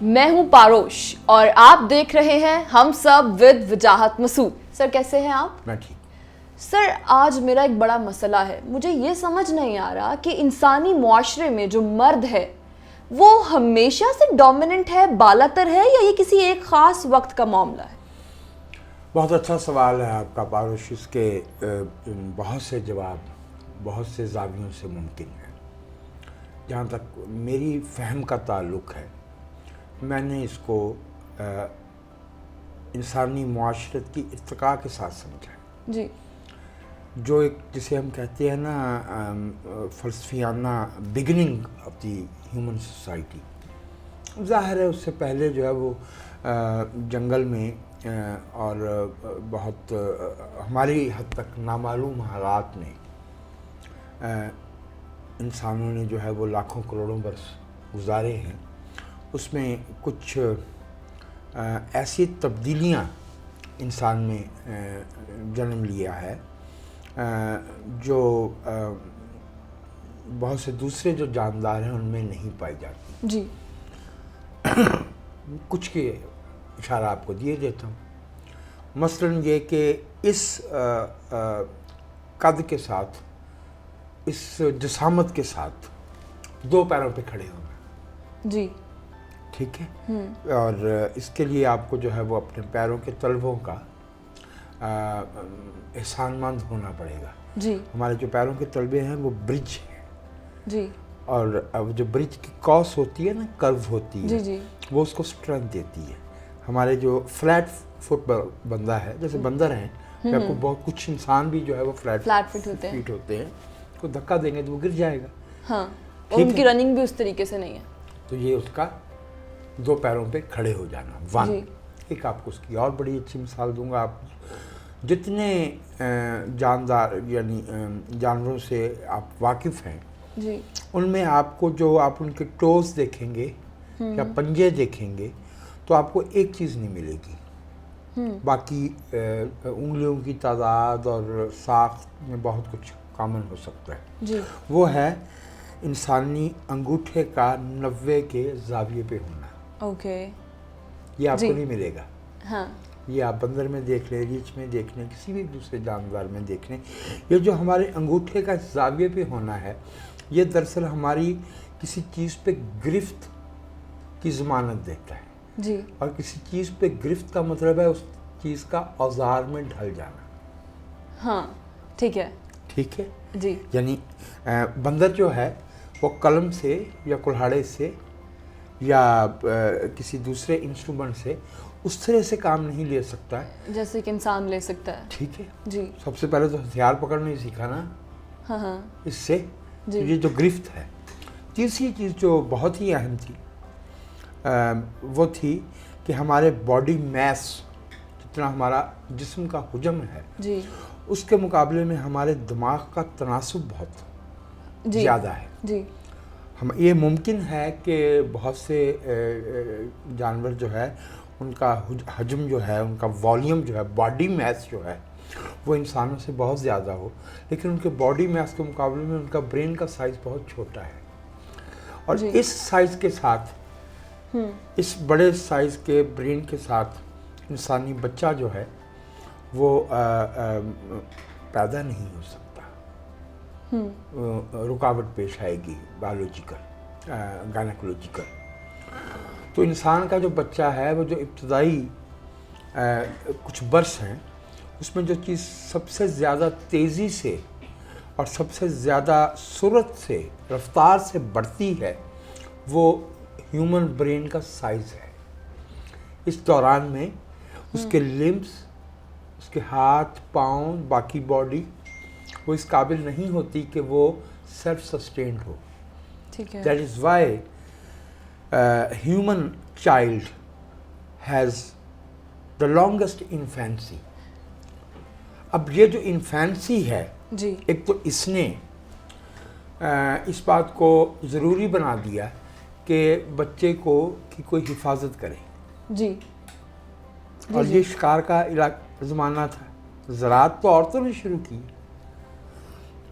میں ہوں پاروش اور آپ دیکھ رہے ہیں ہم سب ود وجاہت مسعود. سر کیسے ہیں آپ؟ میں ٹھیک. سر آج میرا ایک بڑا مسئلہ ہے. مجھے یہ سمجھ نہیں آ رہا کہ انسانی معاشرے میں جو مرد ہے وہ ہمیشہ سے ڈومیننٹ ہے, بالاتر ہے, یا یہ کسی ایک خاص وقت کا معاملہ ہے؟ بہت اچھا سوال ہے آپ کا پاروش. اس کے بہت سے جواب بہت سے زاویوں سے ممکن ہے. جہاں تک میری فہم کا تعلق ہے, میں نے اس کو انسانی معاشرت کی ارتقاء کے ساتھ سمجھا ہے. جی. جو ایک جسے ہم کہتے ہیں نا فلسفیانہ beginning of the human society. ظاہر ہے اس سے پہلے جو ہے وہ جنگل میں اور بہت ہماری حد تک نامعلوم حالات میں انسانوں نے جو ہے وہ لاکھوں کروڑوں برس گزارے ہیں. اس میں کچھ ایسی تبدیلیاں انسان میں جنم لیا ہے جو بہت سے دوسرے جو جاندار ہیں ان میں نہیں پائی جاتی. جی. کچھ کے اشارہ آپ کو دیے دیتا ہوں. مثلاً یہ کہ اس قد کے ساتھ, اس جسامت کے ساتھ دو پیروں پہ کھڑے ہونا. جی. ٹھیک ہے. اور اس کے لیے آپ کو جو ہے وہ اپنے پیروں کے تلووں کا احسان مند ہونا پڑے گا. جی. ہمارے جو پیروں کے تلوے ہیں وہ برج ہیں. جی. اور اب جو برج کی کاس ہوتی ہے نا, کرو ہوتی ہے, جی. جی. وہ اس کو سٹرینتھ دیتی ہے. ہمارے جو فلیٹ فٹ بندہ ہے, جیسے بندر ہیں, یا کو بہت کچھ انسان بھی جو ہے وہ فلیٹ فٹ ہوتے ہیں, کو دھکا دیں گے تو وہ گر جائے گا. ہاں, اور ان کی رننگ بھی اس طریقے سے نہیں ہے. تو یہ اس کا دو پیروں پہ کھڑے ہو جانا. ون. ایک آپ کو اس کی اور بڑی اچھی مثال دوں گا. آپ جتنے جاندار یعنی جانوروں سے آپ واقف ہیں, جی, ان میں آپ کو جو آپ ان کے ٹوز دیکھیں گے یا پنجے دیکھیں گے تو آپ کو ایک چیز نہیں ملے گی. باقی انگلیوں کی تعداد اور ساخت میں بہت کچھ کامن ہو سکتا ہے. جی. وہ ہے انسانی انگوٹھے کا 90 کے زاویے پہ ہونا. اوکے. یہ آپ کو نہیں ملے گا. ہاں. یہ آپ بندر میں دیکھ لیں, ریچھ میں دیکھ لیں, کسی بھی دوسرے جاندار میں دیکھ لیں. یہ جو ہمارے انگوٹھے کا زاویے پہ ہونا ہے, یہ دراصل ہماری کسی چیز پہ گرفت کی ضمانت دیتا ہے. جی. اور کسی چیز پہ گرفت کا مطلب ہے اس چیز کا اوزار میں ڈھل جانا. ہاں, ٹھیک ہے. ٹھیک ہے. جی. یعنی بندر جو ہے وہ قلم سے یا کلہاڑے سے یا کسی دوسرے انسٹرومنٹ سے اس طرح سے کام نہیں لے سکتا ہے جیسے کہ انسان لے سکتا ہے. ٹھیک ہے. جی. سب سے پہلے تو ہتھیار پکڑنا ہی سیکھا نا. ہاں ہاں. اس سے یہ جو گرفت ہے. تیسری چیز جو بہت ہی اہم تھی وہ تھی کہ ہمارے باڈی میس, جتنا ہمارا جسم کا حجم ہے, جی, اس کے مقابلے میں ہمارے دماغ کا تناسب بہت زیادہ ہے. جی. یہ ممکن ہے کہ بہت سے جانور جو ہے ان کا حجم جو ہے, ان کا والیوم جو ہے, باڈی میس جو ہے وہ انسانوں سے بہت زیادہ ہو, لیکن ان کے باڈی میس کے مقابلے میں ان کا برین کا سائز بہت چھوٹا ہے. اور اس سائز کے ساتھ, اس بڑے سائز کے برین کے ساتھ انسانی بچہ جو ہے وہ پیدا نہیں ہو سکتا. رکاوٹ پیش آئے گی بایولوجیکل, گائنیکولوجیکل. تو انسان کا جو بچہ ہے وہ جو ابتدائی کچھ برس ہیں, اس میں جو چیز سب سے زیادہ تیزی سے اور سب سے زیادہ سرعت سے, رفتار سے بڑھتی ہے, وہ ہیومن برین کا سائز ہے. اس دوران میں اس کے لمبس, اس کے ہاتھ پاؤں, باقی باڈی وہ اس قابل نہیں ہوتی کہ وہ سیلف سسٹینڈ ہو. ٹھیک ہے. That is why human child has the longest infancy. اب یہ جو انفینسی ہے, جی, ایک تو اس نے اس بات کو ضروری بنا دیا کہ بچے کو کی کوئی حفاظت کرے. جی. اور یہ شکار کا زمانہ تھا, زراعت تو عورتوں نے شروع کی.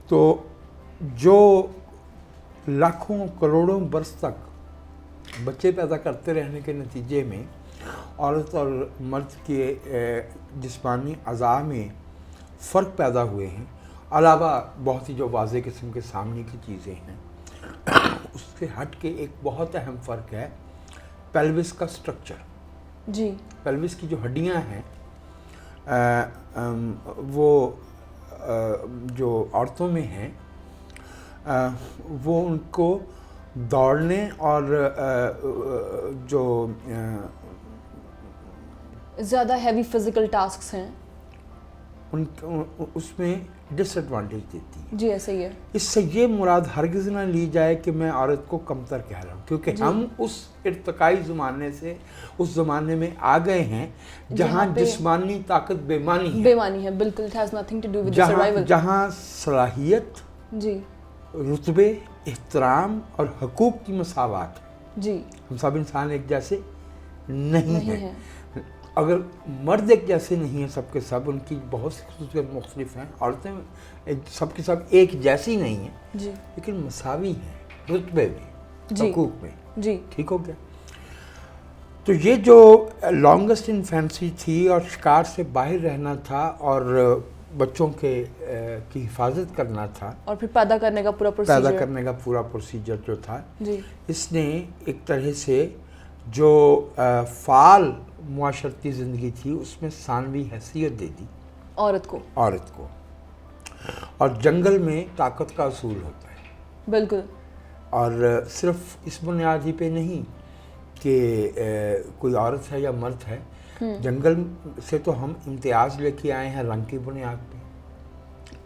تو جو لاکھوں کروڑوں برس تک بچے پیدا کرتے رہنے کے نتیجے میں عورت اور مرد کے جسمانی اعضاء میں فرق پیدا ہوئے ہیں، علاوہ بہت ہی جو واضح قسم کے سامنے کی چیزیں ہیں، اس سے ہٹ کے ایک بہت اہم فرق ہے پیلوس کا سٹرکچر. جی. پیلوس کی جو ہڈیاں ہیں وہ جو عورتوں میں ہیں وہ ان کو دوڑنے اور جو زیادہ ہیوی فزیکل ٹاسکس ہیں اس میں ڈس ایڈوانٹیج دیتی ہے. جی ایسا ہی ہے. اس سے یہ مراد ہرگز نہ لی جائے کہ میں عورت کو کمتر کہہ رہا ہوں، کیونکہ ہم اس ارتقائی زمانے سے اس زمانے میں آ گئے ہیں جہاں جسمانی طاقت بیمانی ہے. بالکل. it has nothing to do with the survival. جہاں صلاحیت، جی، رتبے، احترام اور حقوق کی مساوات، جی، ہم سب انسان ایک جیسے نہیں ہیں. اگر مرد ایک جیسے نہیں ہیں سب کے سب، ان کی بہت سی خصوصیات مختلف ہیں، عورتیں سب کے سب ایک جیسی نہیں ہیں، جی، لیکن مساوی ہیں رتبے میں، حقوق میں. جی، ٹھیک ہو گیا. تو یہ جو لانگسٹ انفینسی تھی اور شکار سے باہر رہنا تھا اور بچوں کی حفاظت کرنا تھا اور پھر پیدا کرنے کا پورا پروسیجر جو تھا، جی، اس نے ایک طرح سے جو فعال معاشرتی زندگی تھی اس میں ثانوی حیثیت دے دی عورت کو. اور جنگل میں طاقت کا اصول ہوتا ہے. بالکل. اور صرف اس بنیاد ہی پہ نہیں کہ کوئی عورت ہے یا مرد ہے، جنگل سے تو ہم امتیاز لے کے آئے ہیں رنگ کی بنیاد پہ،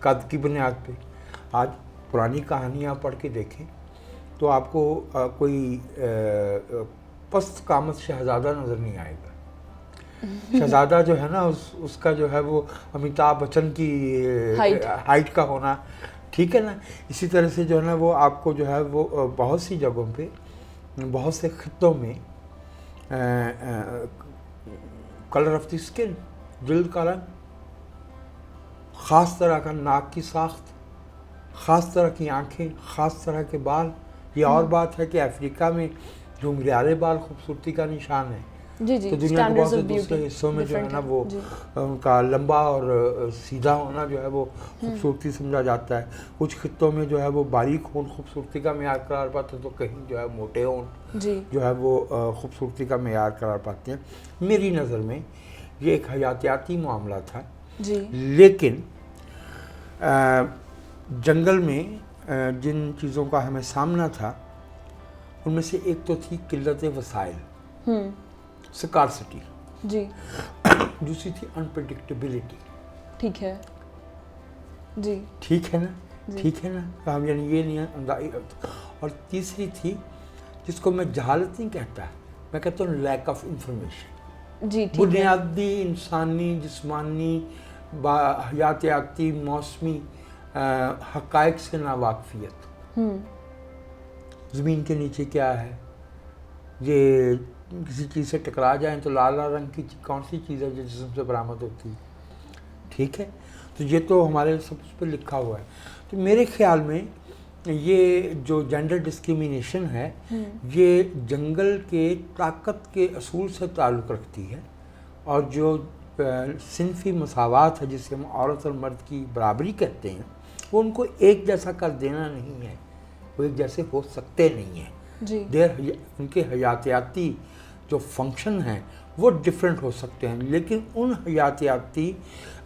قد کی بنیاد پہ. آج پرانی کہانیاں پڑھ کے دیکھیں تو آپ کو کوئی پست قامت شہزادہ نظر نہیں آئے گا. شہزادہ جو ہے نا اس کا جو ہے وہ امیتابھ بچن کی ہائٹ کا ہونا، ٹھیک ہے نا. اسی طرح سے جو ہے نا وہ آپ کو جو ہے وہ بہت سی جگہوں پہ بہت سے خطوں میں کلر آف دی اسکن، جلد کا رنگ، خاص طرح کا ناک کی ساخت، خاص طرح کی آنکھیں، خاص طرح کے بال. یہ اور بات ہے کہ افریقہ میں جو گھریالے بال خوبصورتی کا نشان ہے، جی جی، تو دنیا کے بہت سے دوسرے حصوں میں جو ہے نا وہ ان کا لمبا اور سیدھا ہونا جو ہے وہ خوبصورتی سمجھا جاتا ہے. کچھ خطوں میں جو ہے وہ باریک ہون خوبصورتی کا معیار قرار پاتے ہیں، تو کہیں جو ہے موٹے ہون جو ہے وہ خوبصورتی کا معیار قرار پاتے ہیں. میری نظر میں یہ ایک حیاتیاتی معاملہ تھا. لیکن جنگل میں جن چیزوں کا ہمیں سامنا تھا ان میں سے ایک تو تھی قلت وسائل، سکارسٹی. جی. دوسری تھی انپریڈکٹیبلٹی. ٹھیک ہے. جی. ٹھیک ہے نا. ٹھیک ہے نا. ہم یعنی یہ نہیں. اور تیسری تھی جس کو میں جہالت نہیں کہتا، میں کہتا ہوں لیک آف انفارمیشن. جی. بنیادی انسانی جسمانی حیاتیاتی موسمی حقائق سے ناواقفیت. زمین کے نیچے کیا ہے، یہ کسی چیز سے ٹکرا جائیں تو لال رنگ کی کون سی چیز ہے جو جسم سے برآمد ہوتی ہے. ٹھیک ہے. تو یہ تو ہمارے سب اس پہ لکھا ہوا ہے. تو میرے خیال میں یہ جو جینڈر ڈسکریمنیشن ہے یہ جنگل کے طاقت کے اصول سے تعلق رکھتی ہے، اور جو صنفی مساوات ہے جسے ہم عورت اور مرد کی برابری کہتے ہیں وہ ان کو ایک جیسا کر دینا نہیں ہے. وہ ایک جیسے ہو سکتے نہیں ہیں. ان کے حیاتیاتی جو فنکشن ہیں وہ ڈیفرنٹ ہو سکتے ہیں، لیکن ان حیاتیاتی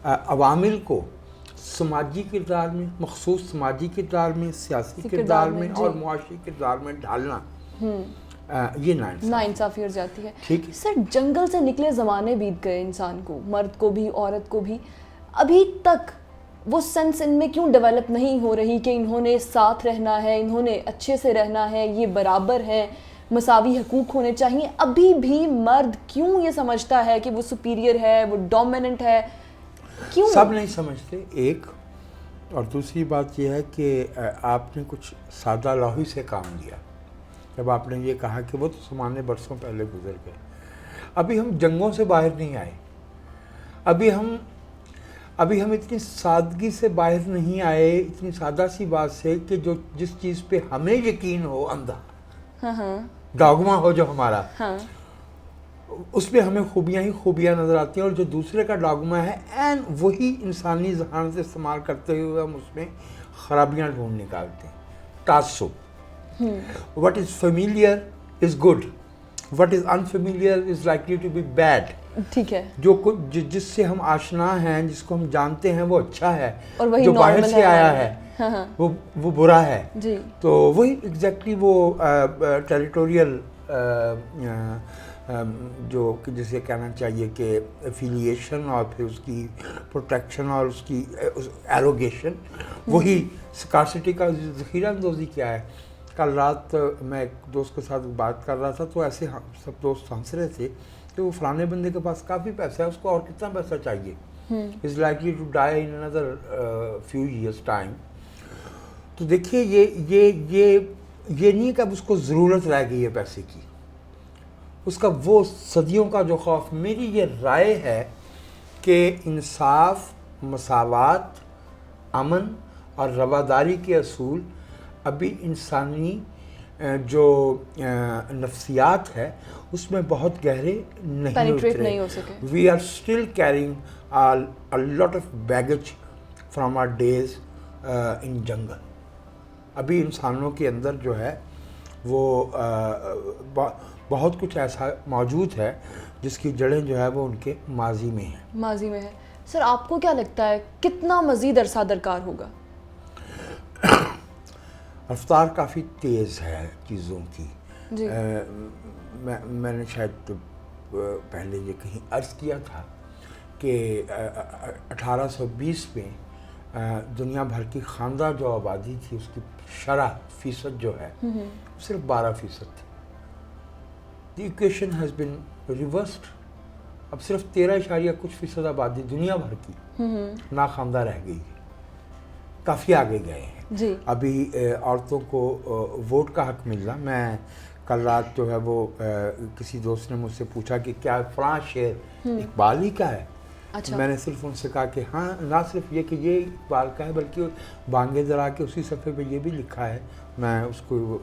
عوامل کو سماجی کردار میں، مخصوص سماجی کردار میں، سیاسی کردار میں اور معاشی کردار میں ڈھالنا یہ ناانصافی ہو جاتی ہے. ٹھیک. سر جنگل سے نکلے زمانے بیت گئے انسان کو، مرد کو بھی عورت کو بھی، ابھی تک وہ سینس ان میں کیوں ڈیولپ نہیں ہو رہی کہ انہوں نے ساتھ رہنا ہے، انہوں نے اچھے سے رہنا ہے، یہ برابر ہے، مساوی حقوق ہونے چاہیے؟ ابھی بھی مرد کیوں یہ سمجھتا ہے کہ وہ سپیریئر ہے، وہ ڈومیننٹ ہے؟ کیوں سب نہیں سمجھتے. ایک اور دوسری بات یہ ہے کہ آپ نے کچھ سادہ لوحی سے کام لیا جب آپ نے یہ کہا کہ وہ تو زمانے برسوں پہلے گزر گئے. ابھی ہم جنگوں سے باہر نہیں آئے. ابھی ہم اتنی سادگی سے باہر نہیں آئے، اتنی سادہ سی بات سے کہ جس چیز پہ ہمیں یقین ہو اندھا، ڈاگما ہو جو ہمارا، ہاں اس میں ہمیں خوبیاں ہی خوبیاں نظر آتی ہیں، اور جو دوسرے کا ڈاگما ہے این وہی انسانی ذہان سے استعمال کرتے ہوئے ہم اس میں خرابیاں ڈھونڈ نکالتے ہیں. تعصب. What is familiar is good. What is unfamiliar is likely to be bad. ٹھیک ہے. جس سے ہم آشنا ہیں، جس کو ہم جانتے ہیں وہ اچھا ہے، اور وہی جو باہر normal سے آیا ہے وہ برا ہے. جی. تو وہی ایگزیکٹلی وہ ٹیریٹوریل جو جسے کہنا چاہیے کہ ایفیلیشن اور پھر اس کی پروٹیکشن اور اس کی ایروگیشن، وہی سکارسٹی کا ذخیرہ اندوزی کیا ہے. کل رات میں ایک دوست کے ساتھ بات کر رہا تھا تو ایسے سب دوست ہنس رہے تھے کہ وہ فلانے بندے کے پاس کافی پیسہ ہے، اس کو اور کتنا پیسہ چاہیے، is likely to die in اندر فیو ایئرس ٹائم. تو دیکھیے یہ نہیں کہ اب اس کو ضرورت رہ گئی ہے پیسے کی، اس کا وہ صدیوں کا جو خوف. میری یہ رائے ہے کہ انصاف، مساوات، امن اور رواداری کے اصول ابھی انسانی جو نفسیات ہے اس میں بہت گہرے نہیں ہو سکے. We are still caring a lot of baggage from our days in jungle. ابھی انسانوں کے اندر جو ہے وہ بہت کچھ ایسا موجود ہے جس کی جڑیں جو ہے وہ ان کے ماضی میں ہیں. سر آپ کو کیا لگتا ہے کتنا مزید عرصہ درکار ہوگا؟ رفتار کافی تیز ہے چیزوں کی. جی. میں نے شاید پہلے یہ کہیں عرض کیا تھا کہ 1820 میں دنیا بھر کی خواندہ جو آبادی تھی اس کی شرح فیصد جو ہے صرف 12% تھی. دی ایکویشن ہیز بین ریورسڈ. اب صرف 13.کچھ% آبادی دنیا بھر کی ناخواندہ رہ گئی ہے. کافی آگے گئے ہیں. جی. ابھی عورتوں کو ووٹ کا حق ملنا. میں کل رات جو ہے وہ کسی دوست نے مجھ سے پوچھا کہ کیا فلاں شعر اقبال ہی کا ہے. اچھا. میں نے صرف ان سے کہا کہ ہاں، نہ صرف یہ کہ یہ اقبال کا ہے بلکہ بانگے درا کے اسی صفحے پہ یہ بھی لکھا ہے. میں اس کو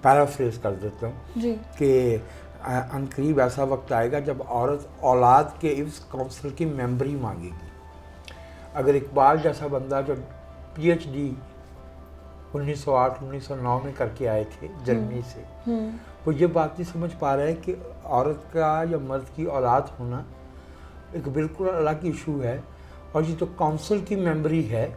پیرافریز کر دیتا ہوں جی. کہ عنقریب ایسا وقت آئے گا جب عورت اولاد کے عوض کونسل کی ممبری مانگے گی. اگر اقبال جیسا بندہ جو پی ایچ ڈی 1908-1909 میں کر کے آئے تھے جرمنی سے، وہ یہ بات نہیں سمجھ پا رہے کہ عورت کا یا مرد کی اولاد ہونا ایک بالکل الگ ایشو ہے، اور یہ تو کونسل کی ممبری ہے،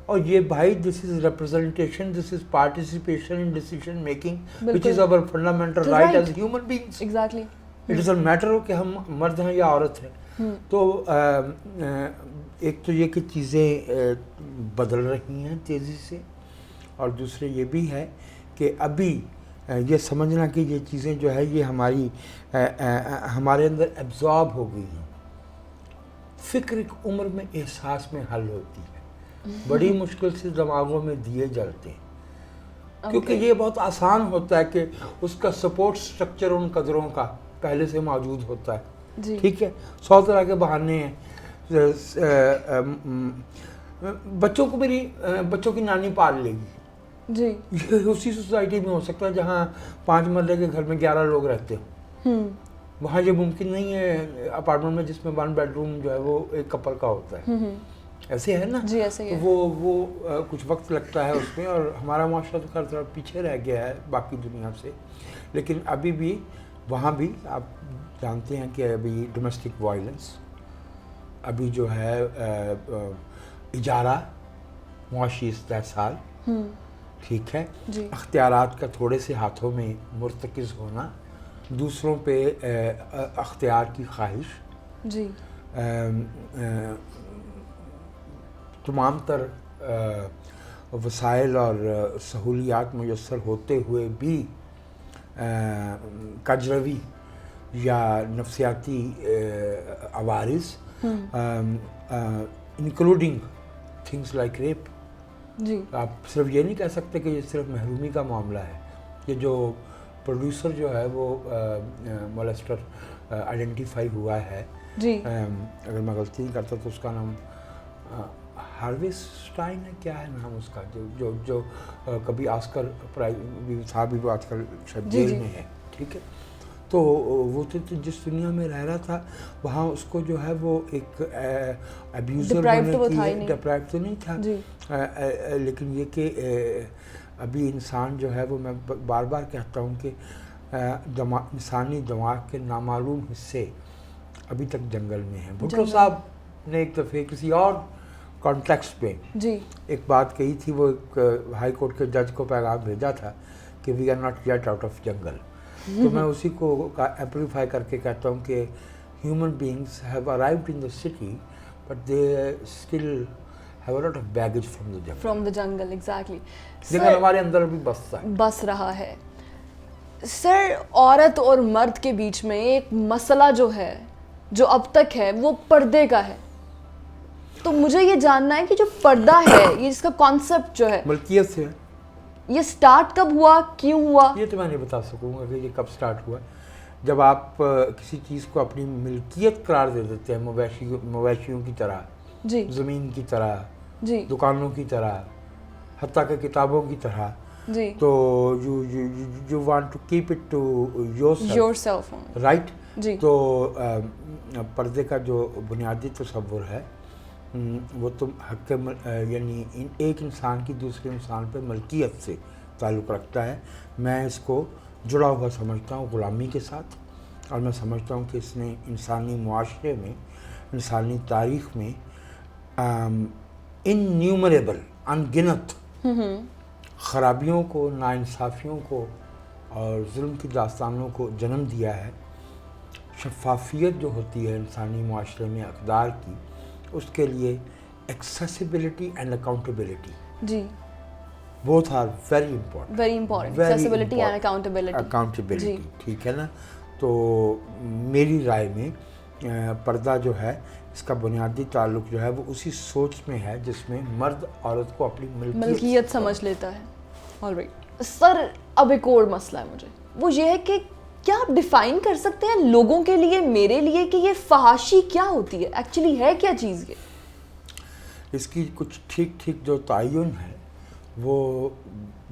اور یہ بھائی this is representation, this is participation in decision making which is our fundamental right as human beings. Exactly. It doesn't matter کہ ہم مرد ہیں یا عورت ہیں. تو ایک تو یہ کہ چیزیں بدل رہی ہیں تیزی سے، اور دوسرے یہ بھی ہے کہ ابھی یہ سمجھنا کہ یہ چیزیں جو ہے یہ ہمارے اندر ایبزارب ہو گئی ہیں. فکر ایک عمر میں احساس میں حل ہوتی ہے، بڑی مشکل سے دماغوں میں دیے جلتے ہیں، کیونکہ یہ بہت آسان ہوتا ہے کہ اس کا سپورٹ سٹرکچر ان قدروں کا پہلے سے موجود ہوتا ہے. ٹھیک ہے. 100 طرح کے بہانے ہیں. بچوں کی نانی پال لے گی. جی. یہ اسی سوسائٹی میں ہو سکتا ہے جہاں 5 مرلے کے گھر میں 11 لوگ رہتے ہوں. وہاں یہ ممکن نہیں ہے اپارٹمنٹ میں جس میں 1 بیڈ روم جو ہے وہ ایک کپل کا ہوتا ہے. ایسے ہے نا. جی ایسے ہی. وہ کچھ وقت لگتا ہے اس میں، اور ہمارا معاشرہ تو خیر تھوڑا پیچھے رہ گیا ہے باقی دنیا سے. لیکن ابھی بھی وہاں بھی آپ جانتے ہیں کہ ابھی ڈومیسٹک وائلنس، ابھی جو ہے اجارہ، معاشی استحصال، ٹھیک ہے، اختیارات کا تھوڑے سے ہاتھوں میں مرتکز ہونا، دوسروں پہ اختیار کی خواہش، جی، تمام تر وسائل اور سہولیات میسر ہوتے ہوئے بھی کجروی یا نفسیاتی عوارض، انکلوڈنگ تھنگس لائک ریپ. جی. آپ صرف یہ نہیں کہہ سکتے کہ یہ صرف محرومی کا معاملہ ہے. یہ جو پروڈیوسر جو ہے وہ مولیسٹر آئیڈینٹیفائی ہوا ہے، جی، اگر میں غلطی نہیں کرتا تو اس کا نام ہاروے اسٹائن ہے, کیا ہے نام اس کا, جو کبھی آسکر پرائز تھا, بھی وہ آج کل شاید جیل میں ہے, ٹھیک ہے. تو وہ تو جس دنیا میں رہ رہا تھا وہاں اس کو جو ہے وہ ایک ابیوزر ہونے کی ڈپرائیو تو نہیں تھا, لیکن یہ کہ ابھی انسان جو ہے وہ, میں بار بار کہتا ہوں کہ انسانی دماغ کے نامعلوم حصے ابھی تک جنگل میں ہیں. بھٹو صاحب نے ایک دفعہ کسی اور کانٹیکسٹ پہ ایک بات کہی تھی, وہ ایک ہائی کورٹ کے جج کو پیغام بھیجا تھا کہ we are not yet out of jungle. تو میں اسی کو ایمپلیفائی کر کے کہتا ہوں کہ human beings have arrived in the city but they still have a lot of baggage from the جنگل. ایگزیکٹلی, جنگل ہمارے اندر بھی بس رہا ہے. سر, عورت اور مرد کے بیچ میں ایک مسئلہ جو ہے, جو اب تک ہے, وہ پردے کا ہے. تو مجھے یہ جاننا ہے کہ جو پردہ ہے, یہ اس کا کانسیپٹ جو ہے ملکیت سے ہے, یہ سٹارٹ کب ہوا, کیوں ہوا؟ یہ تو میں نہیں بتا سکوں گا کہ یہ کب سٹارٹ ہوا. جب آپ کسی چیز کو اپنی ملکیت قرار دے دیتے ہیں, مویشیوں کی طرح, جی, زمین کی طرح, جی, دکانوں کی طرح, حتیٰ کہ کتابوں کی طرح, جی, تو you want to keep it to yourself, right. جی. تو پردے کا جو بنیادی تصور ہے وہ تو حق یعنی ایک انسان کی دوسرے انسان پہ ملکیت سے تعلق رکھتا ہے. میں اس کو جڑا ہوا سمجھتا ہوں غلامی کے ساتھ, اور میں سمجھتا ہوں کہ اس نے انسانی معاشرے میں, انسانی تاریخ میں انیومریبل, انگنت خرابیوں کو, ناانصافیوں کو اور ظلم کی داستانوں کو جنم دیا ہے. شفافیت جو ہوتی ہے انسانی معاشرے میں اقدار کی, اس کے لیے ایکسیسیبلٹی اینڈ اکاؤنٹیبلٹی, جی, both are very important. Very important. Accessibility and accountability. Accountability, ٹھیک ہے نا. تو میری رائے میں پردہ جو ہے اس کا بنیادی تعلق جو ہے وہ اسی سوچ میں ہے جس میں مرد عورت کو اپنی ملکیت سمجھ لیتا ہے. Alright. سر, اب ایک اور مسئلہ ہے مجھے, وہ یہ ہے کہ کیا آپ ڈیفائن کر سکتے ہیں لوگوں کے لیے, میرے لیے, کہ یہ فحاشی کیا ہوتی ہے, ایکچولی ہے کیا چیز یہ؟ اس کی کچھ ٹھیک جو تعین ہے وہ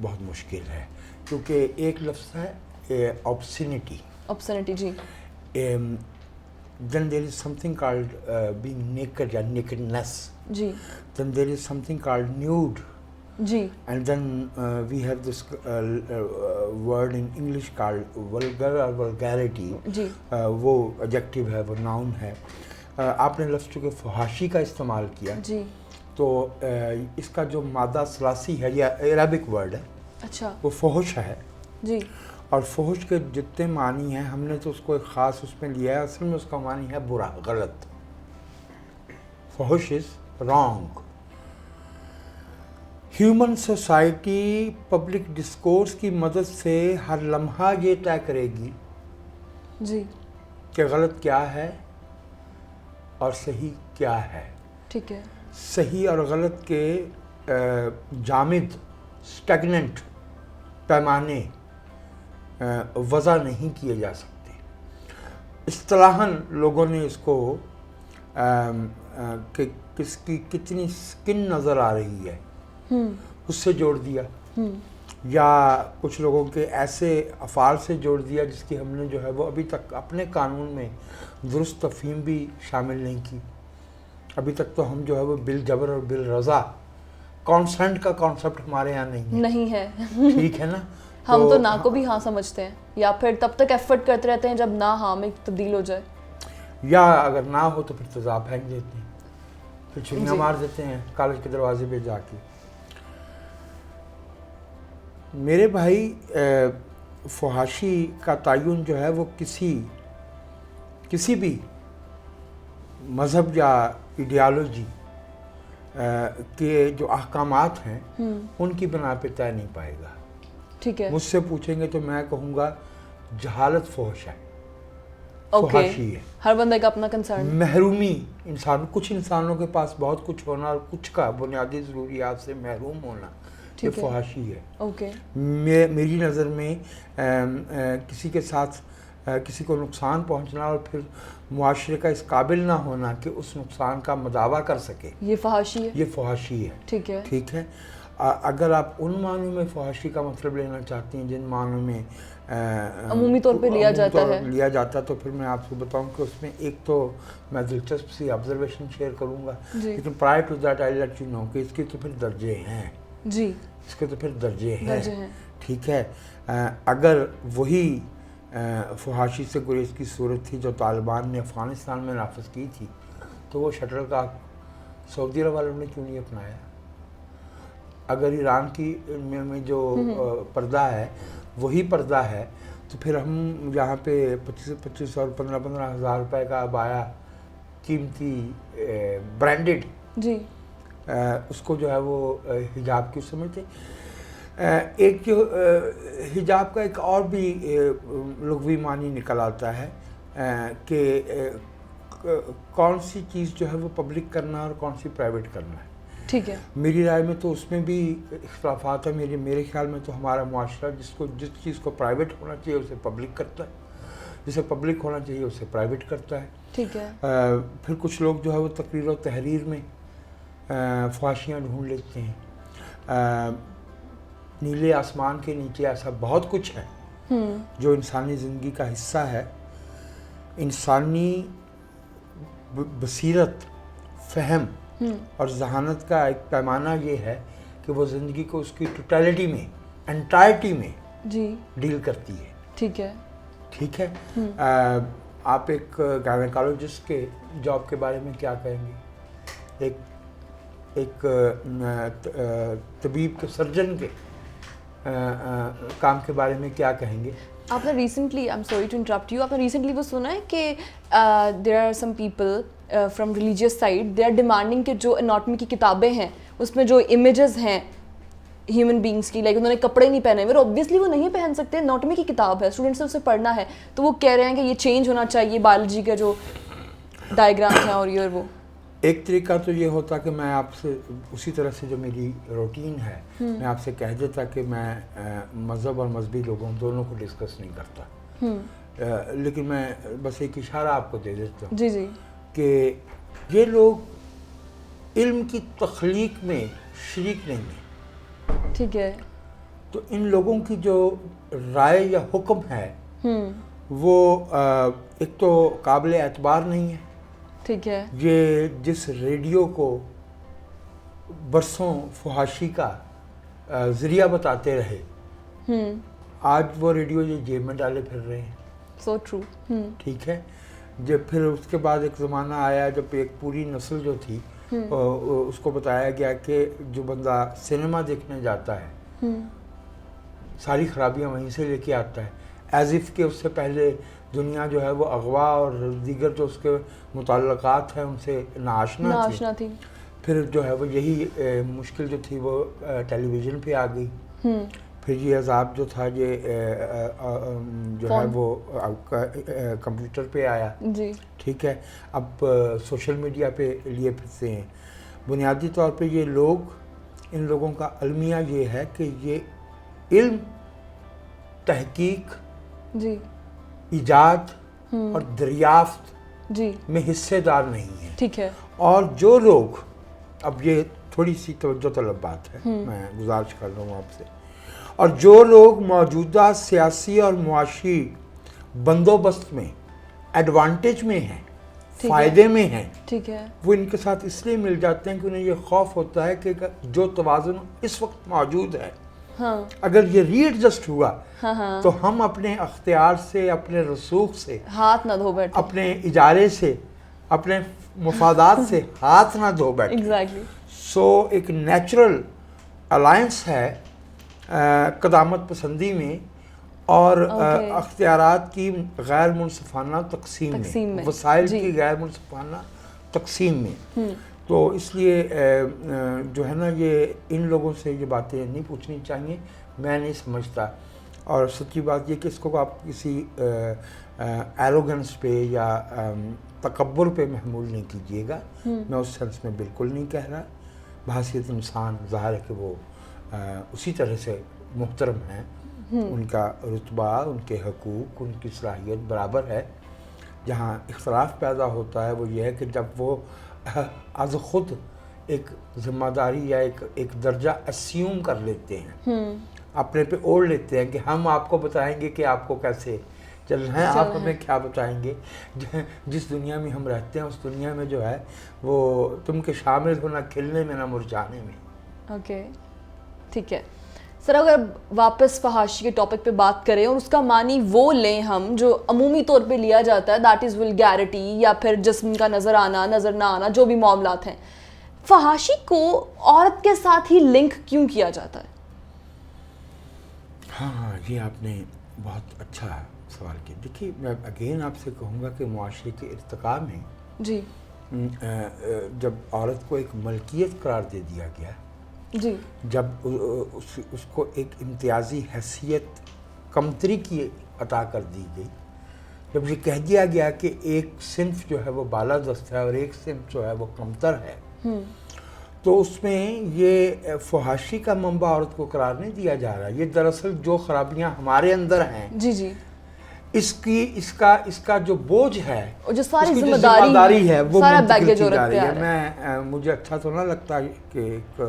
بہت مشکل ہے, کیونکہ ایک لفظ ہے obscenity. obscenity, G. Then there is something called being naked یا nakedness. G. Then there is something called nude. G. And then we have this word in English called vulgar or vulgarity. جی. وہ adjective ہے, وہ noun ہے. آپ نے لفظ چونکہ فحاشی کا استعمال کیا, جی, تو اس کا جو مادہ ثلاثی ہے, یہ عربک ورڈ ہے, اچھا, وہ فحش ہے. جی. اور فحش کے جتنے معنی ہیں ہم نے تو اس کو ایک خاص اس میں لیا ہے. اصل میں اس کا معنی ہے برا, غلط. فحش is wrong. Human society public discourse کی مدد سے ہر لمحہ یہ طے کرے گی, جی, کہ غلط کیا ہے اور صحیح کیا ہے. ٹھیک ہے. صحیح اور غلط کے جامد, اسٹیگننٹ پیمانے وضع نہیں کیے جا سکتے. اصطلاحاً لوگوں نے اس کو کہ کس کی کتنی سکن نظر آ رہی ہے اس سے جوڑ دیا, یا کچھ لوگوں کے ایسے افعال سے جوڑ دیا جس کی ہم نے جو ہے وہ ابھی تک اپنے قانون میں درست تفہیم بھی شامل نہیں کی. ابھی تک تو ہم جو ہے وہ بالجبر اور بالرضا, کانسنٹ کا کانسیپٹ ہمارے یہاں نہیں ہے. ٹھیک ہے نا. ہم تو نہ کو بھی ہاں سمجھتے ہیں, یا پھر تب تک ایفرٹ کرتے رہتے ہیں جب نہ ہاں میں تبدیل ہو جائے, یا اگر نہ ہو تو پھر تیزاب پھینک دیتے ہیں, پھر چھریاں مار دیتے ہیں کالج کے دروازے پہ جا کے. میرے بھائی, فحاشی کا تعین جو ہے وہ کسی بھی مذہب یا ایڈیالوجی کے جو احکامات ہیں ان کی بنا پہ طے نہیں پائے گا. ٹھیک ہے. مجھ سے پوچھیں گے تو میں کہوں گا جہالت فحش ہے, فحاشی ہے. ہر بندے کا اپنا کنسرن. محرومی, کچھ انسانوں کے پاس بہت کچھ ہونا اور کچھ کا بنیادی ضروریات سے محروم ہونا, یہ فحاشی ہے. اوکے. میری نظر میں کسی کے ساتھ کسی کو نقصان پہنچنا اور پھر معاشرے کا اس قابل نہ ہونا کہ اس نقصان کا مداوع کر سکے، یہ فحاشی ہے. یہ فحاشی ہے. ٹھیک ہے. اگر آپ ان معنوں میں فحاشی کا مطلب لینا چاہتی ہیں جن معنوں میں عمومی طور پہ لیا جاتا تو پھر میں آپ کو بتاؤں کہ اس میں ایک تو میں دلچسپ سی آبزرویشن شیئر کروں گا، لیکن prior to that I let you know کہ اس کے تو پھر درجے ہیں. جی، اس کے تو پھر درجے ہیں. ٹھیک ہے. اگر وہی فحاشی سے گریز کی صورت تھی جو طالبان نے افغانستان میں نافذ کی تھی تو وہ شٹل کا سعودی عرب والوں نے کیوں نہیں اپنایا؟ اگر ایران کی میں جو پردہ ہے وہی پردہ ہے تو پھر ہم یہاں پہ 25 اور 15 ہزار روپے کا عبایا قیمتی برانڈڈ جی اس کو جو ہے وہ حجاب کیوں سمجھتے؟ ایک جو حجاب کا ایک اور بھی لغوی معنی نکل آتا ہے کہ کون سی چیز جو ہے وہ پبلک کرنا اور کون سی پرائیویٹ کرنا ہے. ٹھیک ہے. میری رائے میں تو اس میں بھی اختلافات ہیں. میرے خیال میں تو ہمارا معاشرہ جس چیز کو پرائیویٹ ہونا چاہیے اسے پبلک کرتا ہے، جسے پبلک ہونا چاہیے اسے پرائیویٹ کرتا ہے. ٹھیک ہے. پھر کچھ لوگ جو ہے وہ تقریر و تحریر میں فحاشیاں ڈھونڈ لیتے ہیں. نیلے آسمان کے نیچے ایسا بہت کچھ ہے جو انسانی زندگی کا حصہ ہے. انسانی بصیرت، فہم اور ذہانت کا ایک پیمانہ یہ ہے کہ وہ زندگی کو اس کی ٹوٹیلٹی میں، انٹائرٹی میں ڈیل کرتی ہے. ٹھیک ہے. ٹھیک ہے. آپ ایک گائنیکالوجسٹ کے جاب کے بارے میں کیا کہیں گے؟ ایک طبیب کے، سرجن کے کام کے بارے میں کیا کہیں گے؟ آپ نے recently, I am sorry to interrupt you, آپ نے ریسنٹلی وہ سنا ہے کہ there are some people from religious side they are demanding کہ جو اناٹمی کی کتابیں ہیں اس میں جو امیجز ہیں ہیومن بینگس کی، لائک انہوں نے کپڑے نہیں پہنے ہوئے، اوبویسلی وہ نہیں پہن سکتے، اناٹمی کی کتاب ہے، اسٹوڈنٹس سے اسے پڑھنا ہے، تو وہ کہہ رہے ہیں کہ یہ چینج ہونا چاہیے بایولوجی کا جو ڈائیگرامس ہیں اور یہ اور وہ. ایک طریقہ تو یہ ہوتا کہ میں آپ سے اسی طرح سے جو میری روٹین ہے میں آپ سے کہہ دیتا کہ میں مذہب اور مذہبی لوگوں دونوں کو ڈسکس نہیں کرتا، لیکن میں بس ایک اشارہ آپ کو دے دیتا ہوں جی کہ یہ لوگ علم کی تخلیق میں شریک نہیں ہیں. ٹھیک ہے. تو ان لوگوں کی جو رائے یا حکم ہے وہ ایک تو قابل اعتبار نہیں ہے. ٹھیک ہے. یہ جس ریڈیو کو برسوں فحاشی کا ذریعہ بتاتے رہے، آج وہ ریڈیو یہ جیب میں ڈالے پھر رہے ہیں. So true. ٹھیک ہے. جب پھر اس کے بعد ایک زمانہ آیا جب ایک پوری نسل جو تھی اس کو بتایا گیا کہ جو بندہ سنیما دیکھنے جاتا ہے ساری خرابیاں وہیں سے لے کے آتا ہے، ایز اف کہ اس سے پہلے دنیا جو ہے وہ اغوا اور دیگر جو اس کے متعلقات ہیں ان سے ناآشنا تھی. پھر جو ہے وہ یہی مشکل جو تھی وہ ٹیلی ویژن پہ آ گئی. پھر یہ عذاب جو تھا یہ جو ہے وہ کمپیوٹر پہ آیا. ٹھیک ہے. اب سوشل میڈیا پہ لیے پھرتے ہیں. بنیادی طور پہ یہ لوگ، ان لوگوں کا المیہ یہ ہے کہ یہ علم، تحقیق، ایجاد اور دریافت میں حصے دار نہیں ہیں. ٹھیک ہے. اور جو لوگ، اب یہ تھوڑی سی توجہ طلب بات ہے، میں گزارش کر رہا ہوں آپ سے، اور جو لوگ موجودہ سیاسی اور معاشی بندوبست میں ایڈوانٹیج میں ہیں، فائدے میں ہیں، ٹھیک ہے، وہ ان کے ساتھ اس لیے مل جاتے ہیں کہ انہیں یہ خوف ہوتا ہے کہ جو توازن اس وقت موجود ہے اگر یہ ری ایڈجسٹ ہوا تو ہم اپنے اختیار سے، اپنے رسوخ سے ہاتھ نہ دھو بیٹھے، اپنے اجارے سے، اپنے مفادات سے ہاتھ نہ دھو بیٹھے. ایگزیکٹلی. سو ایک نیچرل الائنس ہے قدامت پسندی میں اور اختیارات کی غیر منصفانہ تقسیم میں، وسائل کی غیر منصفانہ تقسیم میں. تو اس لیے جو ہے نا یہ ان لوگوں سے یہ باتیں نہیں پوچھنی چاہیے، میں نہیں سمجھتا. اور سچی بات یہ کہ اس کو آپ کسی ایروگنس پہ یا تکبر پہ محمول نہیں کیجیے گا. میں اس سینس میں بالکل نہیں کہہ رہا. بحیثیت انسان ظاہر ہے کہ وہ اسی طرح سے محترم ہیں ان کا رتبہ، ان کے حقوق، ان کی صلاحیت برابر ہے. جہاں اختلاف پیدا ہوتا ہے وہ یہ ہے کہ جب وہ از خود ایک ذمہ داری یا ایک درجہ اسیوم کر لیتے ہیں، اپنے پہ اوڑھ لیتے ہیں کہ ہم آپ کو بتائیں گے کہ آپ کو کیسے چلنا ہے، آپ ہمیں کیا بتائیں گے. جس دنیا میں ہم رہتے ہیں اس دنیا میں جو ہے وہ تم کے شامل ہو نہ کھلنے میں نہ مرجھانے میں. اوکے ٹھیک ہے سر. اگر واپس فحاشی کے ٹاپک پہ بات کریں اور اس کا معنی وہ لیں ہم جو عمومی طور پہ لیا جاتا ہے، دیٹ از ولگیرٹی یا پھر جسم کا نظر آنا، نظر نہ آنا، جو بھی معاملات ہیں، فحاشی کو عورت کے ساتھ ہی لنک کیوں کیا جاتا ہے؟ ہاں یہ آپ نے بہت اچھا سوال کیا. دیکھیے میں اگین آپ سے کہوں گا کہ معاشرے کے ارتقاء میں جی جب عورت کو ایک ملکیت قرار دے دیا گیا، جی جب اس کو ایک امتیازی حیثیت کمتری کی عطا کر دی گئی، جب یہ کہہ دیا گیا کہ ایک صنف جو ہے وہ بالادست ہے اور ایک صنف جو ہے وہ کمتر ہے، تو اس میں یہ فحاشی کا منبع عورت کو قرار نہیں دیا جا رہا. یہ دراصل جو خرابیاں ہمارے اندر ہیں جی جی اس کا جو بوجھ ہے، اور جو ساری اس کی جو ذمہ داری ہے وہ سارا منتقل بیگیج کی عورت جا پہ رہی آ ہے. رہا ہے. مجھے اچھا تو نہ لگتا کہ ایک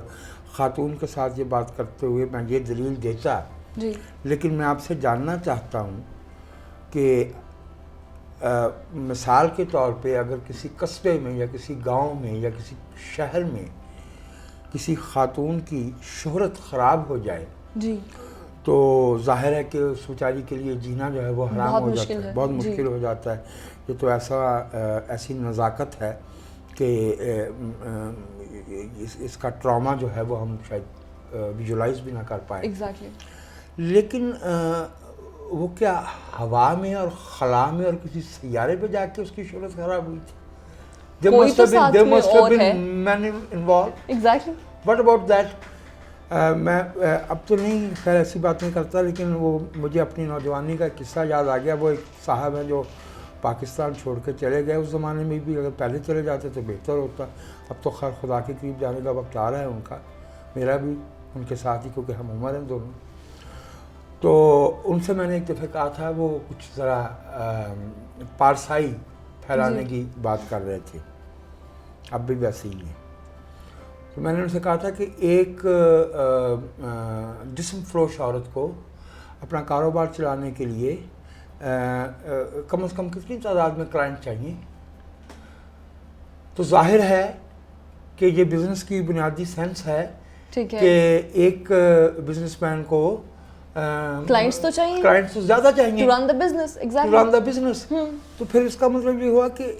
خاتون کے ساتھ یہ بات کرتے ہوئے میں یہ دلیل دیتا، جی لیکن میں آپ سے جاننا چاہتا ہوں کہ مثال کے طور پہ اگر کسی قصبے میں یا کسی گاؤں میں یا کسی شہر میں کسی خاتون کی شہرت خراب ہو جائے جی تو ظاہر ہے کہ اس بیچاری کے لیے جینا جو ہے وہ حرام ہو جاتا ہے، بہت مشکل ہو جاتا ہے. یہ تو ایسی نزاکت ہے کہ اس کا ٹراما جو ہے وہ ہم شاید ویژولائز بھی نہ کر پائیں. ایگزیکٹلی. لیکن وہ کیا ہوا میں اور خلا میں اور کسی سیارے پہ جا کے اس کی شہرت خراب ہوئی تھی؟ کوئی تو ساتھ میں اور ہے. Exactly. What about that? میں اب تو نہیں خیر ایسی بات نہیں کرتا، لیکن وہ مجھے اپنی نوجوانی کا قصہ یاد آ گیا. وہ ایک صاحب ہیں جو پاکستان چھوڑ کے چلے گئے. اس زمانے میں بھی اگر پہلے چلے جاتے تو بہتر ہوتا. اب تو خیر خدا کے قریب جانے کا وقت آ رہا ہے ان کا، میرا بھی ان کے ساتھ ہی، کیونکہ ہم عمر ہیں دونوں. تو ان سے میں نے ایک دفعہ کہا تھا، وہ کچھ ذرا پارسائی پھیلانے کی بات کر رہے تھے، اب بھی ویسے ہی ہیں. تو میں نے ان سے کہا تھا کہ ایک جسم فروش عورت کو اپنا کاروبار چلانے کے لیے کم از کم کتنی تعداد میں کلائنٹ چاہیے؟ تو ظاہر ہے کہ یہ بزنس کی بنیادی سینس ہے کہ ایک بزنس مین کو کلائنٹس تو چاہیے، کلائنٹس تو زیادہ چاہیے to run the business. Exactly. To run the business. تو پھر اس کا مطلب یہ ہوا کہ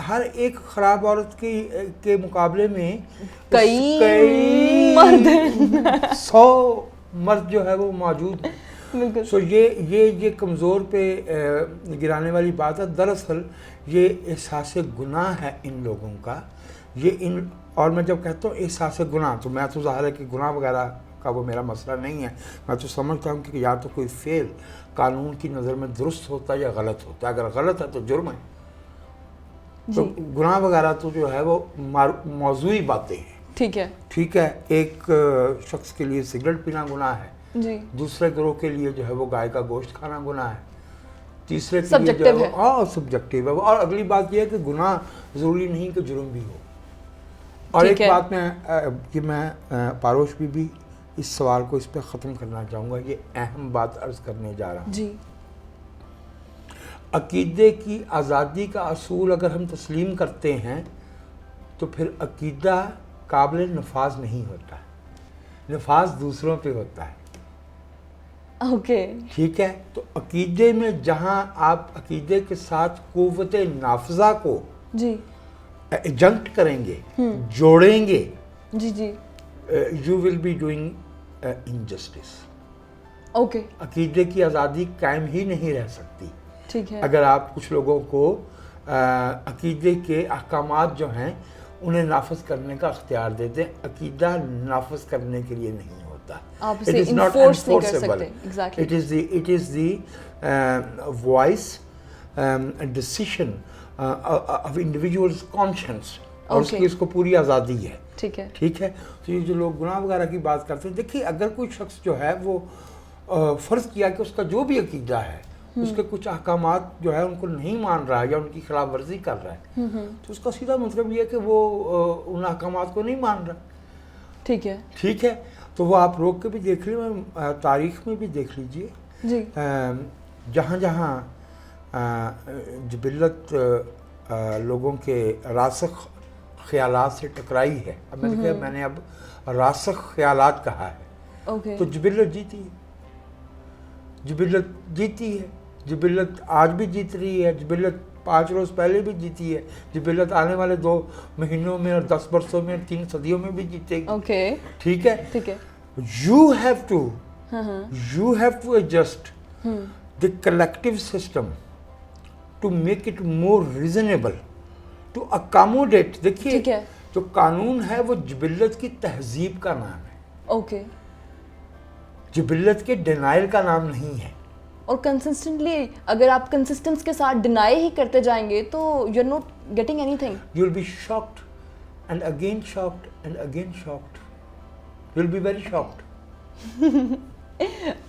ہر ایک خراب عورت کے مقابلے میں کئی مرد 100 مرد جو ہے وہ موجود ہیں. بالکل. سو یہ کمزور پہ گرانے والی بات ہے. دراصل یہ احساس گناہ ہے ان لوگوں کا. اور میں جب کہتا ہوں احساس گناہ، تو میں تو ظاہر ہے کہ گناہ وغیرہ کا وہ میرا مسئلہ نہیں ہے. میں تو سمجھتا ہوں کہ یا تو کوئی فعل قانون کی نظر میں درست ہوتا ہے یا غلط ہوتا ہے. اگر غلط ہے تو جرم ہے. تو گناہ وغیرہ تو جو ہے وہ موضوعی باتیں ہیں. ٹھیک ہے. ایک شخص کے لیے سگریٹ پینا گناہ ہے، دوسرے گروہ کے لیے جو ہے وہ گائے کا گوشت کھانا گناہ ہے، تیسرے کے لیے جو ہے وہ سبجیکٹیو ہے. اور اگلی بات یہ ہے کہ گناہ ضروری نہیں کہ جرم بھی ہو. اور ایک بات میں پاروش بی اس سوال کو اس پہ ختم کرنا چاہوں گا. یہ اہم بات عرض کرنے جا رہا ہوں. عقیدے کی آزادی کا اصول اگر ہم تسلیم کرتے ہیں تو پھر عقیدہ قابل نفاذ نہیں ہوتا، نفاذ دوسروں پہ ہوتا ہے. ٹھیک ہے. تو عقیدے میں جہاں آپ عقیدے کے ساتھ قوت نافذہ کو ایجنکٹ کریں گے، جوڑیں گے، you will be doing injustice. عقیدے کی آزادی قائم ہی نہیں رہ سکتی اگر آپ کچھ لوگوں کو عقیدے کے احکامات جو ہیں انہیں نافذ کرنے کا اختیار دیتے ہیں. عقیدہ نافذ کرنے کے لیے نہیں ہوتا. It is not enforceable. It is the voice and decision of individual's conscience. اور اس کو پوری آزادی ہے. ٹھیک ہے. تو یہ جو لوگ گناہ وغیرہ کی بات کرتے ہیں، دیکھیے اگر کوئی شخص جو ہے وہ فرض کیا کہ اس کا جو بھی عقیدہ ہے اس کے کچھ احکامات جو ہے ان کو نہیں مان رہا ہے یا ان کی خلاف ورزی کر رہا ہے، تو اس کا سیدھا مطلب یہ ہے کہ وہ ان احکامات کو نہیں مان رہا. ٹھیک ہے، تو وہ آپ روک کے بھی دیکھ لیں، تاریخ میں بھی دیکھ لیجئے جی. جہاں جہاں جبلت لوگوں کے راسخ خیالات سے ٹکرائی ہے، اب میں نے اب راسخ خیالات کہا ہے، تو جبلت جیتی ہے. جبلت آج بھی جیت رہی ہے، جبلت 5 روز پہلے بھی جیتی ہے، جبلت آنے والے 2 مہینوں میں اور 10 برسوں میں اور 3 صدیوں میں بھی جیتے گی. ٹھیک ہے. You have to adjust the collective system to make it more reasonable, to accommodate. دیکھیے جو قانون ہے وہ جبلت کی تہذیب کا نام ہے، جبلت کے ڈینائل کا نام نہیں ہے. اور کنسسٹنٹلی اگر آپ کنسسٹنس کے ساتھ ڈینائی ہی کرتے جائیں گے تو you are not getting anything. You will be shocked and again shocked and again shocked. You will be very shocked.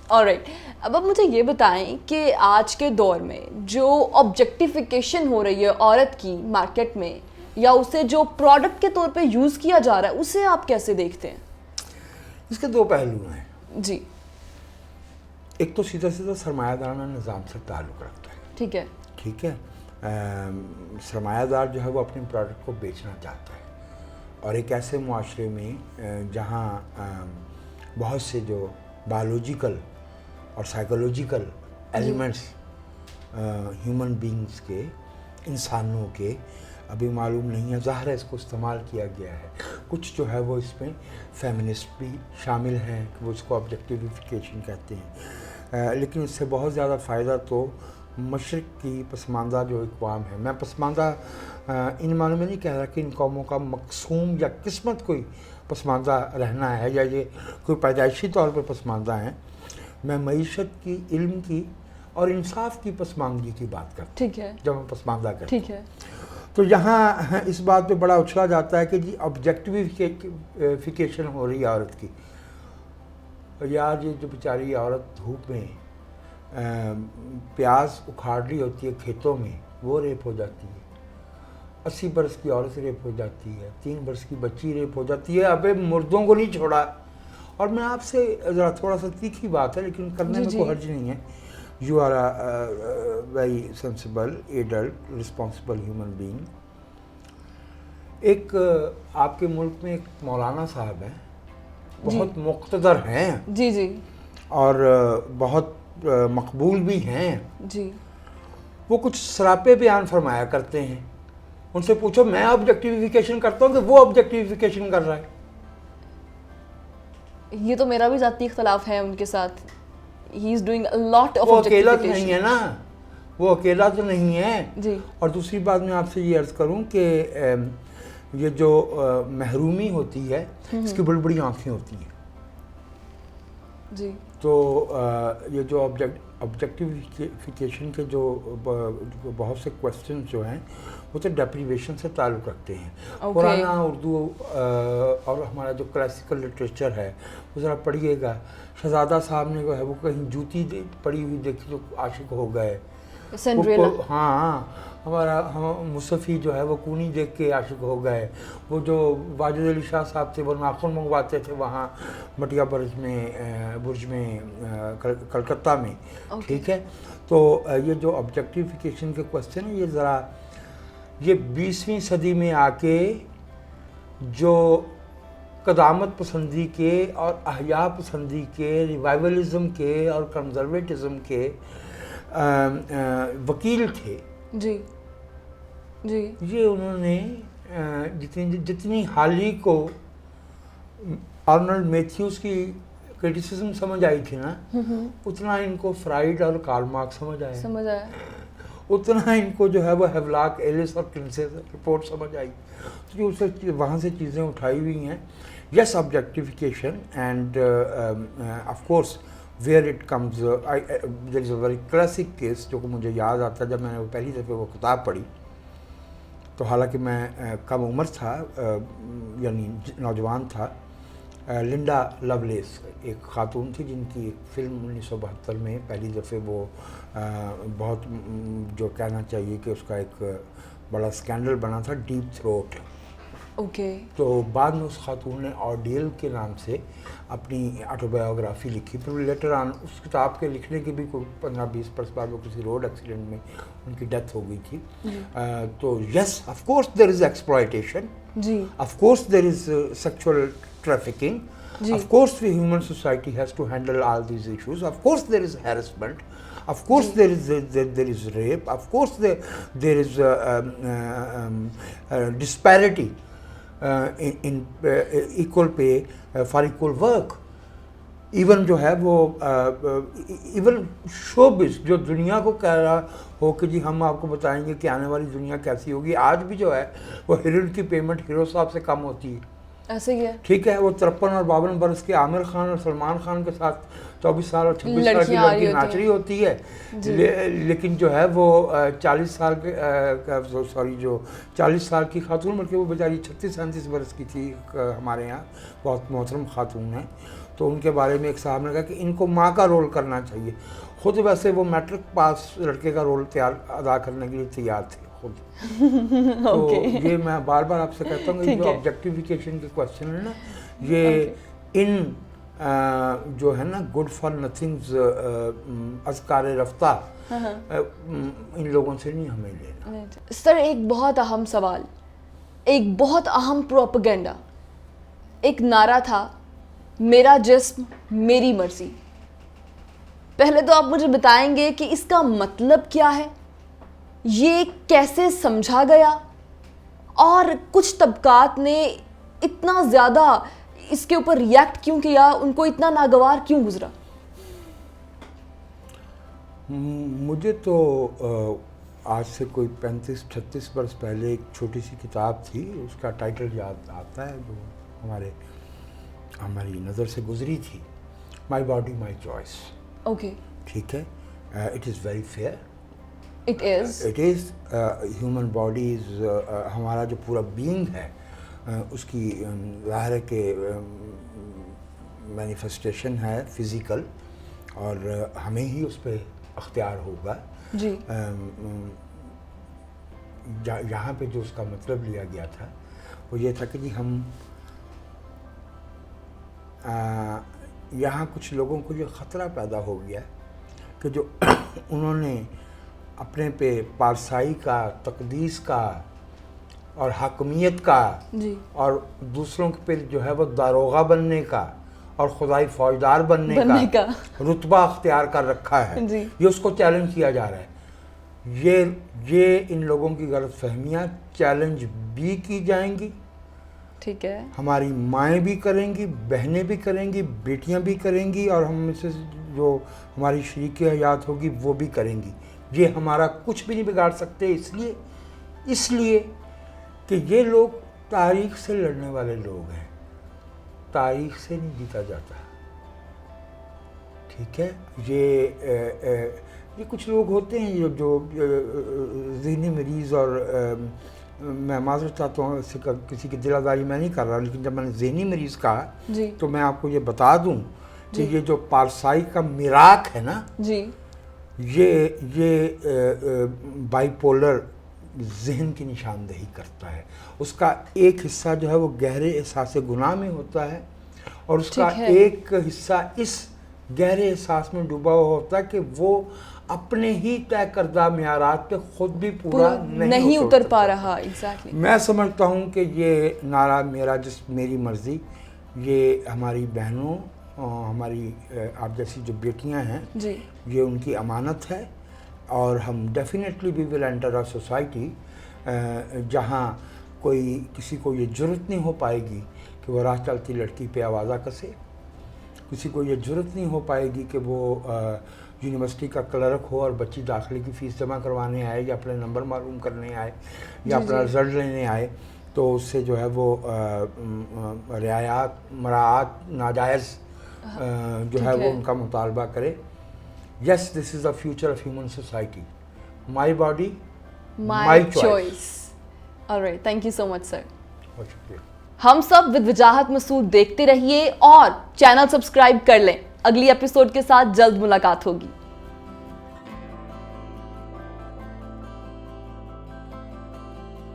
Alright, اب آپ مجھے یہ بتائیں کہ آج کے دور میں جو آبجیکٹیفیکیشن ہو رہی ہے عورت کی مارکیٹ میں، یا اسے جو پروڈکٹ کے طور پہ یوز کیا جا رہا ہے، اسے آپ کیسے دیکھتے ہیں؟ اس کے 2 پہلو ہیں. جی. ایک تو سیدھا سرمایہ دارانہ نظام سے تعلق رکھتا ہے. ٹھیک ہے. سرمایہ دار جو ہے وہ اپنے پروڈکٹ کو بیچنا چاہتا ہے، اور ایک ایسے معاشرے میں جہاں بہت سے جو بایولوجیکل اور سائیکولوجیکل ایلیمنٹس ہیومن بینگز کے، انسانوں کے، ابھی معلوم نہیں ہے، ظاہر ہے اس کو استعمال کیا گیا ہے. کچھ جو ہے وہ اس میں فیمنسٹ بھی شامل ہیں، وہ اس کو آبجیکٹیفیکیشن کہتے ہیں، لیکن اس سے بہت زیادہ فائدہ تو مشرق کی پسماندہ جو اقوام ہے. میں پسماندہ ان معنوں میں نہیں کہہ رہا کہ ان قوموں کا مقسوم یا قسمت کوئی پسماندہ رہنا ہے یا یہ کوئی پیدائشی طور پر پسماندہ ہیں. میں معیشت کی، علم کی اور انصاف کی پسماندگی کی بات کرتا ہوں جب ہم پسماندہ کرتے ہیں. تو یہاں اس بات پہ بڑا اچھلا جاتا ہے کہ جی آبجیکٹیفیکیشن ہو رہی ہے عورت کی. یار یہ جو بیچاری عورت دھوپ میں پیاز اکھاڑ رہی ہوتی ہے کھیتوں میں، وہ ریپ ہو جاتی ہے. 80 برس کی عورت ریپ ہو جاتی ہے، 3 برس کی بچی ریپ ہو جاتی ہے. ابے مردوں کو نہیں چھوڑا. اور میں آپ سے ذرا تھوڑا سا تیکھی بات ہے لیکن کرنے میں کوئی حرج نہیں ہے. You are a very sensible adult responsible human being. ایک آپ کے ملک میں ایک مولانا صاحب ہیں، بہت مقتدر ہیں اور بہت مقبول بھی ہیں. وہ کچھ سراپے بیان فرمایا کرتے ہیں. ان سے پوچھو میں آبجیکٹیفیکیشن کرتا ہوں کہ وہ آبجیکٹیفیکیشن کر رہا ہے. یہ تو میرا بھی ذاتی اختلاف ہے ان کے ساتھ. ہی is doing a lot of وہ اکیلا تو نہیں ہے نا، وہ اکیلا تو نہیں ہے. اور دوسری بات میں آپ سے یہ عرض کروں کہ یہ جو محرومی ہوتی ہے اس کی بڑی بڑی آنکھیں ہوتی ہیں. تو یہ جو آبجیکٹیفیکیشن کے جو بہت سے کویسچن جو ہیں وہ تو ڈیپریویشن سے تعلق رکھتے ہیں. پرانا اردو اور ہمارا جو کلاسیکل لٹریچر ہے وہ ذرا پڑھیے گا. شہزادہ صاحب نے جو ہے وہ کہیں جوتی پڑی ہوئی دیکھی تو عاشق ہو گئے. ہاں ہمارا مصطفی جو ہے وہ کونی دیکھ کے عاشق ہو گئے. وہ جو واجد علی شاہ صاحب تھے وہ ناخن منگواتے تھے وہاں مٹیا برج میں کلکتہ میں. ٹھیک ہے. تو یہ جو آبجیکٹیفیکیشن کے کویسچن ہے یہ ذرا یہ 20ویں صدی میں آ کے جو قدامت پسندی کے اور احیاء پسندی کے، ریوائولزم کے اور کنزرویٹزم کے وکیل تھے، یہ انہوں نے جتنی حالی کو آرنلڈ میتھیوز کی کرٹیسزم سمجھ آئی تھی نا، اتنا ان کو فرائیڈ اور کارل مارکس سمجھ آیا. اتنا ان کو جو ہے وہ ہیولاک ایلس اور کنسے رپورٹ سمجھ آئی. تو اسے وہاں سے چیزیں اٹھائی ہوئی ہیں. Yes objectification and of course where it comes there is a very classic case جو کہ مجھے یاد آتا ہے جب میں نے وہ پہلی دفعہ وہ کتاب پڑھی. تو حالانکہ میں کم عمر تھا، یعنی نوجوان تھا، لنڈا لولیس ایک خاتون تھی جن کی ایک فلم 1972 میں پہلی دفعہ وہ بہت جو کہنا چاہیے کہ اس کا ایک بڑا اسکینڈل بنا تھا، ڈیپ تھروٹ. اوکے. تو بعد میں اس خاتون نے آرڈیل کے نام سے اپنی آٹوبایوگرافی لکھی. پھر لیٹر آن اس کتاب کے لکھنے کے بھی کوئی 15-20 برس بعد وہ کسی روڈ ایکسیڈنٹ میں ان کی ڈیتھ ہو گئی تھی. تو yes of course there is exploitation, جی of course there is sexual trafficking, of course the human society has to handle all these issues. Of course there is harassment, of course there is rape, of course there is disparity in equal pay for equal work. Even جو ہے وہ even showbiz جو دنیا کو کہہ رہا ہو کہ جی ہم آپ کو بتائیں گے کہ آنے والی دنیا کیسی ہوگی، آج بھی جو ہے وہ ہیروئن کی پیمنٹ ہیرو صاحب سے کم ہوتی ہے. ایسے ہی ہے. ٹھیک ہے، وہ 53 اور 52 برس کے عامر خان اور سلمان خان کے ساتھ 24 سال اور 26 سال کی لڑکی ناچ رہی ہوتی ہے، لیکن جو ہے وہ 40 سال کے جو 40 سال کی خاتون، بلکہ وہ بیچاری 36-37 برس کی تھی ہمارے یہاں، بہت محترم خاتون ہیں. تو ان کے بارے میں ایک صاحب نے کہا کہ ان کو ماں کا رول کرنا چاہیے. خود ویسے وہ میٹرک پاس لڑکے کا رول ادا کرنے کے لیے تیار تھے خود. تو یہ میں بار بار آپ سے کہتا ہوں کہ جو آبجیکٹیفیکیشن کے کوشچن ہے نا، یہ ان جو ہے نا گڈ فار نتھنگز اذکار رفتہ ان لوگوں سے نہیں ہمیں لینا. سر ایک بہت اہم سوال، ایک بہت اہم پروپیگنڈا، ایک نعرہ تھا میرا جسم میری مرضی. پہلے تو آپ مجھے بتائیں گے کہ اس کا مطلب کیا ہے، یہ کیسے سمجھا گیا، اور کچھ طبقات نے اتنا زیادہ اس کے اوپر ریئیکٹ کیوں کیا، ان کو اتنا ناگوار کیوں گزرا؟ مجھے تو آج سے کوئی 35-36 برس پہلے ایک چھوٹی سی کتاب تھی، اس کا ٹائٹل یاد آتا ہے جو ہماری نظر سے گزری تھی، my body my choice. Okay. ٹھیک ہے. It is very fair. It is human body is ہمارا جو پورا بینگ ہے اس کی ظاہر ہے کہ مینیفیسٹیشن ہے فزیکل، اور ہمیں ہی اس پہ اختیار ہوگا. جی. یہاں پہ جو اس کا مطلب لیا گیا تھا وہ یہ تھا کہ جی ہم یہاں کچھ لوگوں کو یہ خطرہ پیدا ہو گیا کہ جو انہوں نے اپنے پہ پارسائی کا، تقدیس کا اور حاکمیت کا، جی، اور دوسروں کے پہ جو ہے وہ داروغہ بننے کا اور خدائی فوجدار بننے کا رتبہ اختیار کر رکھا ہے. جی. یہ اس کو چیلنج کیا جا رہا ہے. یہ ان لوگوں کی غلط فہمیاں چیلنج بھی کی جائیں گی. ٹھیک ہے. ہماری مائیں بھی کریں گی، بہنیں بھی کریں گی، بیٹیاں بھی کریں گی، اور ہم میں سے جو ہماری شریک حیات ہوگی وہ بھی کریں گی. یہ ہمارا کچھ بھی نہیں بگاڑ سکتے، اس لیے کہ یہ لوگ تاریخ سے لڑنے والے لوگ ہیں. تاریخ سے نہیں جیتا جاتا. ٹھیک ہے. یہ کچھ لوگ ہوتے ہیں جو ذہنی مریض، اور میں معذرت چاہتا ہوں اس سے کسی کی دل آزاری میں نہیں کر رہا، لیکن جب میں نے ذہنی مریض کہا تو میں آپ کو یہ بتا دوں کہ یہ جو پارسائی کا میراک ہے نا، یہ بائی پولر ذہن کی نشاندہی کرتا ہے. اس کا ایک حصہ جو ہے وہ گہرے احساس گناہ میں ہوتا ہے، اور اس کا ایک حصہ اس گہرے احساس میں ڈوبا ہوا ہوتا ہے کہ وہ اپنے ہی طے کردہ معیارات پہ خود بھی پورا نہیں اتر پا رہا. ایگزیکٹلی. میں سمجھتا ہوں کہ یہ نعرہ میرا جسم میری مرضی، یہ ہماری بہنوں، ہماری آپ جیسی جو بیٹیاں ہیں، یہ ان کی امانت ہے. اور ہم definitely we will enter a society جہاں کسی کو یہ جرت نہیں ہو پائے گی کہ وہ راہ چلتی لڑکی پہ آوازہ کسے. کسی کو یہ جرت نہیں ہو پائے گی کہ وہ یونیورسٹی کا کلرک ہو اور بچی داخلے کی فیس جمع کروانے آئے، یا اپنے نمبر معلوم کرنے آئے، یا اپنا رزلٹ لینے آئے، تو اس سے جو ہے وہ مراعات ناجائز جو ہے وہ ان کا مطالبہ کرے. Yes, this is the future of human society. My body my choice. Alright, thank you so much sir. بہت شکریہ. ہم سب ود وجاہت مسعود دیکھتے رہیے اور چینل سبسکرائب کر لیں. اگلی ایپیسوڈ کے ساتھ جلد ملاقات ہوگی.